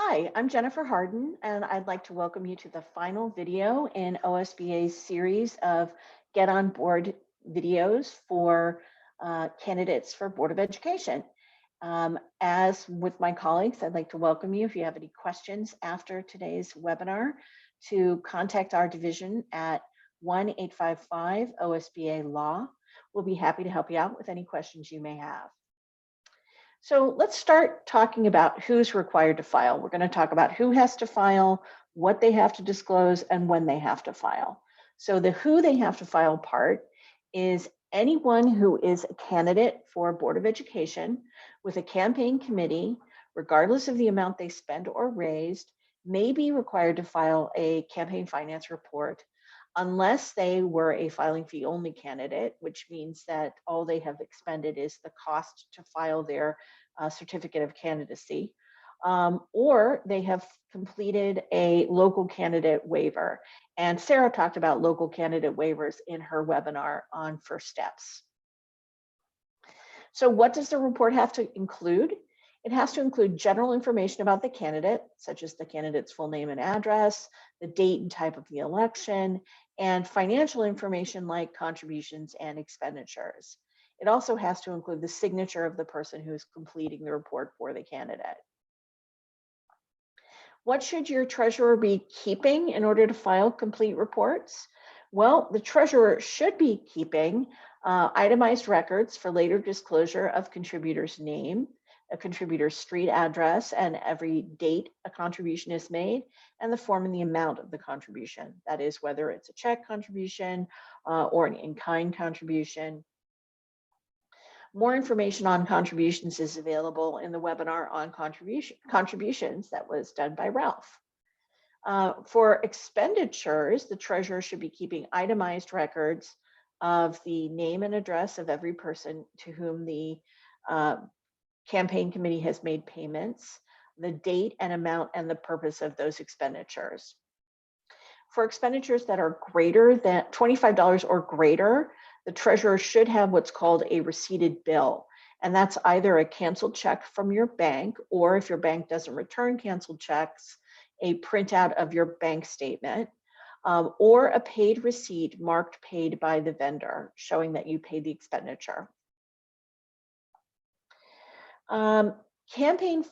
Hi, I'm Jennifer Hardin, and I'd like to welcome you to the final video in OSBA's series of Get on Board videos for candidates for Board of Education. As with my colleagues, I'd like to welcome you if you have any questions after today's webinar to contact our division at 1-855-OSBA-LAW. We'll be happy to help you out with any questions you may have. So let's start talking about who's required to file. We're going to talk about who has to file, what they have to disclose, and when they have to file. So the who they have to file part is anyone who is a candidate for Board of Education with a campaign committee, regardless of the amount they spend or raised, may be required to file a campaign finance report unless they were a filing fee only candidate, which means that all they have expended is the cost to file their certificate of candidacy, or they have completed a local candidate waiver. And Sarah talked about local candidate waivers in her webinar on first steps. So what does the report have to include? It has to include general information about the candidate, such as the candidate's full name and address, the date and type of the election, and financial information like contributions and expenditures. It also has to include the signature of the person who is completing the report for the candidate. What should your treasurer be keeping in order to file complete reports? Well, the treasurer should be keeping itemized records for later disclosure of contributor's name, a contributor's street address, and every date a contribution is made, and the form and the amount of the contribution. That is, whether it's a check contribution or an in-kind contribution. More information on contributions is available in the webinar on contributions that was done by Ralph. For expenditures, the treasurer should be keeping itemized records of the name and address of every person to whom the campaign committee has made payments, the date and amount and the purpose of those expenditures. For expenditures that are greater than $25 or greater, the treasurer should have what's called a receipted bill. And that's either a canceled check from your bank, or if your bank doesn't return canceled checks, a printout of your bank statement, or a paid receipt marked paid by the vendor, showing that you paid the expenditure. The campaign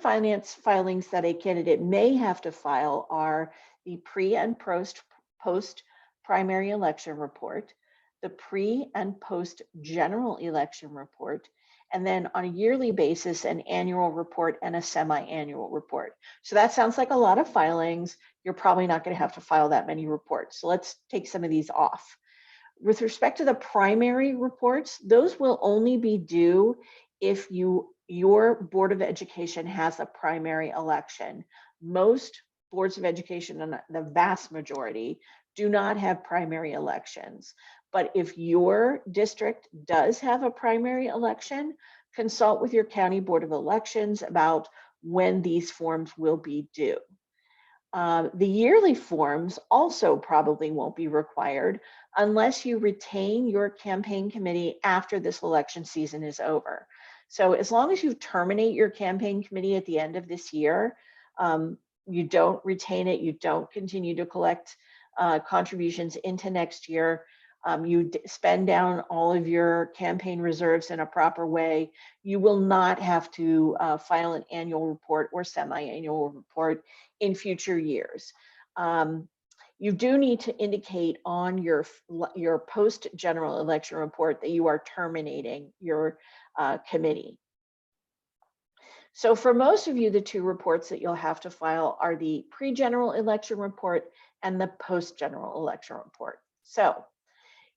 finance filings that a candidate may have to file are the pre and post primary election report, the pre and post general election report, and then on a yearly basis, an annual report and a semi-annual report. So that sounds like a lot of filings. You're probably not going to have to file that many reports. So let's take some of these off. With respect to the primary reports, those will only be due if your Board of Education has a primary election. Most boards of education, and the vast majority, do not have primary elections. But if your district does have a primary election, consult with your county Board of Elections about when these forms will be due. The yearly forms also probably won't be required unless you retain your campaign committee after this election season is over. So as long as you terminate your campaign committee at the end of this year, you don't retain it, you don't continue to collect contributions into next year, you spend down all of your campaign reserves in a proper way, you will not have to file an annual report or semi-annual report in future years. You do need to indicate on your post general election report that you are terminating your committee. So for most of you, the two reports that you'll have to file are the pre-general election report and the post-general election report. So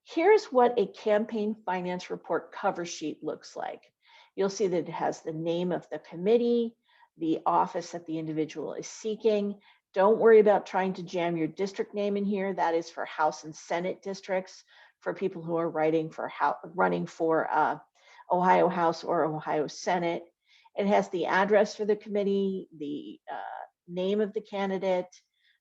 here's what a campaign finance report cover sheet looks like. You'll see that it has the name of the committee, the office that the individual is seeking. Don't worry about trying to jam your district name in here. That is for House and Senate districts, for people who are running for Ohio House or Ohio Senate. It has the address for the committee, the name of the candidate,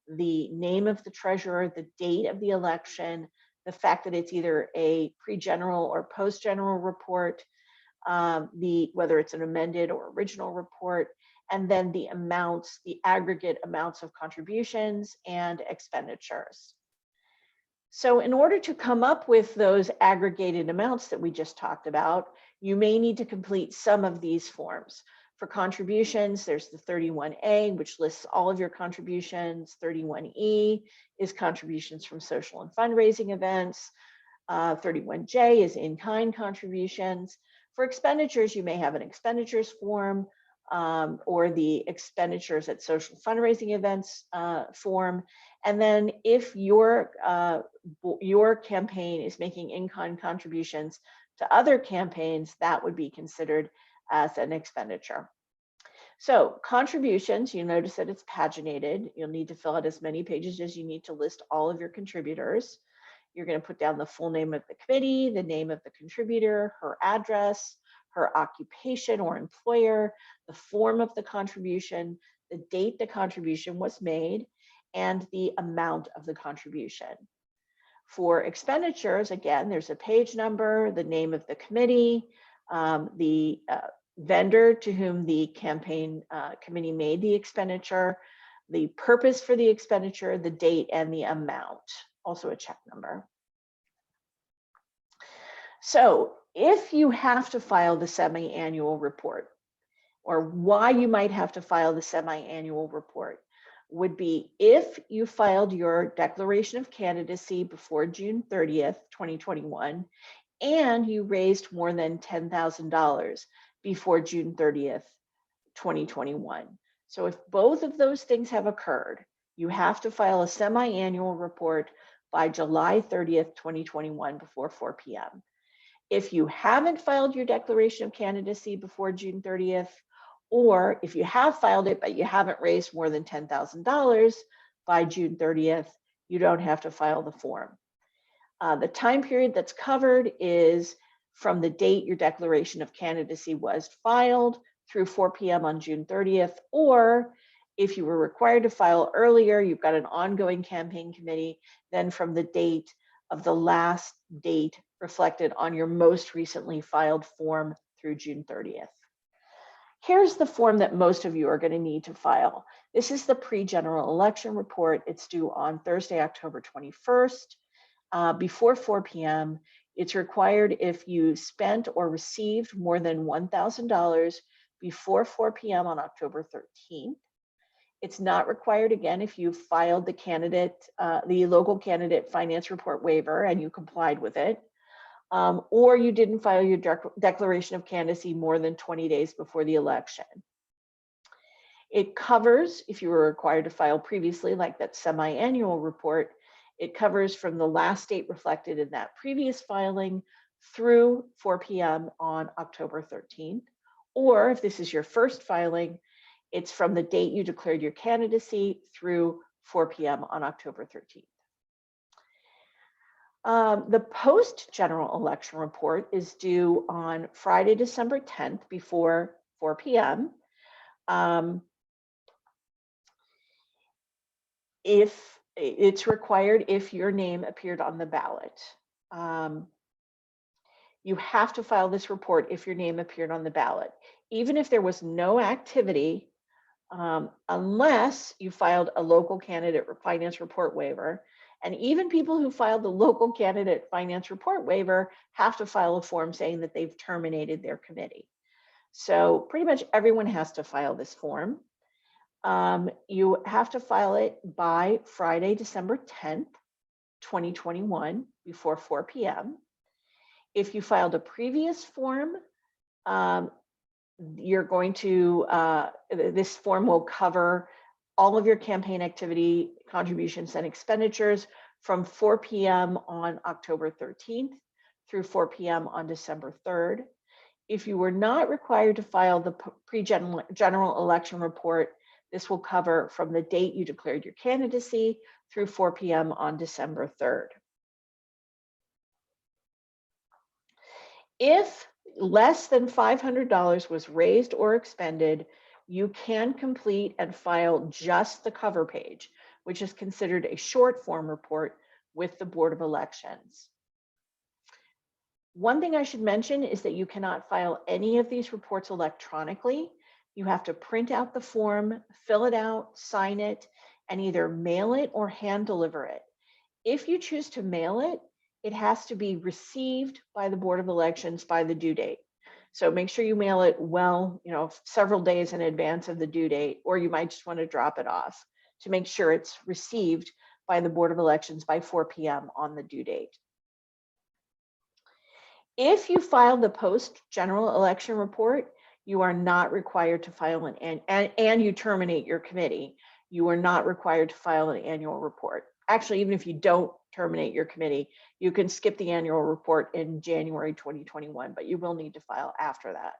the name of the treasurer, the date of the election, the fact that it's either a pre-general or post-general report, whether it's an amended or original report, and then the amounts, the aggregate amounts of contributions and expenditures. So in order to come up with those aggregated amounts that we just talked about, you may need to complete some of these forms. For contributions, there's the 31A, which lists all of your contributions. 31E is contributions from social and fundraising events. 31J is in-kind contributions. For expenditures, you may have an expenditures form or the expenditures at social fundraising events form. And then if your campaign is making in-kind contributions to other campaigns, that would be considered as an expenditure. So contributions, you notice that it's paginated. You'll need to fill out as many pages as you need to list all of your contributors. You're going to put down the full name of the committee, the name of the contributor, her address, her occupation or employer, the form of the contribution, the date the contribution was made, and the amount of the contribution. For expenditures, again, there's a page number, the name of the committee, the vendor to whom the campaign committee made the expenditure, the purpose for the expenditure, the date, and the amount, also a check number. So if you have to file the semi-annual report, or why you might have to file the semi-annual report, would be if you filed your declaration of candidacy before June 30th, 2021, and you raised more than $10,000 before June 30th, 2021. So if both of those things have occurred, you have to file a semi-annual report by July 30th, 2021 before 4 p.m. If you haven't filed your declaration of candidacy before June 30th, or if you have filed it, but you haven't raised more than $10,000 by June 30th, you don't have to file the form. The time period that's covered is from the date your declaration of candidacy was filed through 4 p.m. on June 30th, or if you were required to file earlier, you've got an ongoing campaign committee, then from the date of the last date reflected on your most recently filed form through June 30th. Here's the form that most of you are going to need to file. This is the pre-general election report. It's due on Thursday, October 21st, before 4 p.m. It's required if you spent or received more than $1,000 before 4 p.m. on October 13th. It's not required, again, if you filed the local candidate finance report waiver and you complied with it. Or you didn't file your declaration of candidacy more than 20 days before the election. It covers, if you were required to file previously, like that semi-annual report, it covers from the last date reflected in that previous filing through 4 p.m. on October 13th. Or if this is your first filing, it's from the date you declared your candidacy through 4 p.m. on October 13th. The post-general election report is due on Friday, December 10th before 4 p.m. If it's required, if your name appeared on the ballot. You have to file this report if your name appeared on the ballot, even if there was no activity, unless you filed a local candidate finance report waiver. And even people who filed the local candidate finance report waiver have to file a form saying that they've terminated their committee. So pretty much everyone has to file this form. You have to file it by Friday, December 10th, 2021, before 4 p.m. If you filed a previous form, you're going to, this form will cover all of your campaign activity, contributions, and expenditures from 4 p.m. on October 13th through 4 p.m. on December 3rd. If you were not required to file the pre-general election report, this will cover from the date you declared your candidacy through 4 p.m. on December 3rd. If less than $500 was raised or expended, you can complete and file just the cover page, which is considered a short form report with the Board of Elections. One thing I should mention is that you cannot file any of these reports electronically. You have to print out the form, fill it out, sign it, and either mail it or hand deliver it. If you choose to mail it, it has to be received by the Board of Elections by the due date. So make sure you mail it well, several days in advance of the due date, or you might just want to drop it off to make sure it's received by the Board of Elections by 4 p.m. on the due date. If you file the post general election report, you are not required to file and you terminate your committee, you are not required to file an annual report. Actually, even if you don't terminate your committee, you can skip the annual report in January 2021, but you will need to file after that.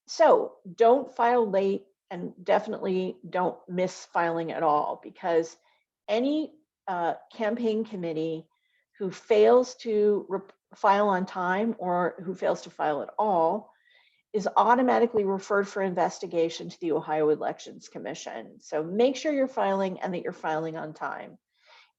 So don't file late, and definitely don't miss filing at all, because any campaign committee who fails to file on time or who fails to file at all is automatically referred for investigation to the Ohio Elections Commission. So make sure you're filing and that you're filing on time.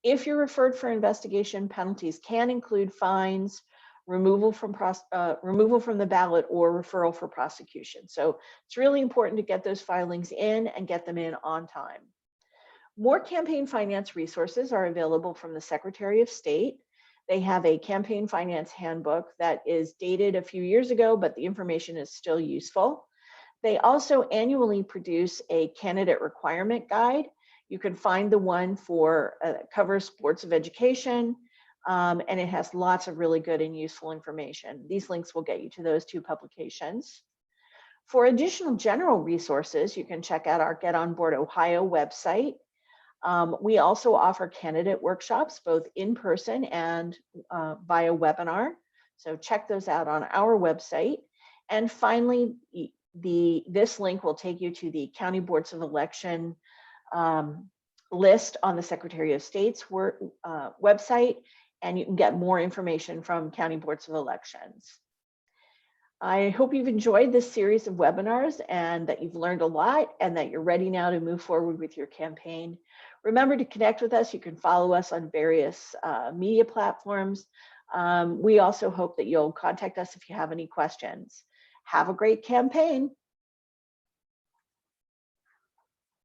If you're referred for investigation, penalties can include fines, removal from the ballot, or referral for prosecution. So it's really important to get those filings in and get them in on time. More campaign finance resources are available from the Secretary of State. They have a campaign finance handbook that is dated a few years ago, but the information is still useful. They also annually produce a candidate requirement guide. You can find the one for covers boards of education, and it has lots of really good and useful information. These links will get you to those two publications. For additional general resources, you can check out our Get On Board Ohio website. We also offer candidate workshops, both in person and via webinar. So check those out on our website. And finally, this link will take you to the County Boards of Election list on the Secretary of State's website, and you can get more information from County Boards of Elections. I hope you've enjoyed this series of webinars and that you've learned a lot and that you're ready now to move forward with your campaign. Remember to connect with us. You can follow us on various media platforms. We also hope that you'll contact us if you have any questions. Have a great campaign.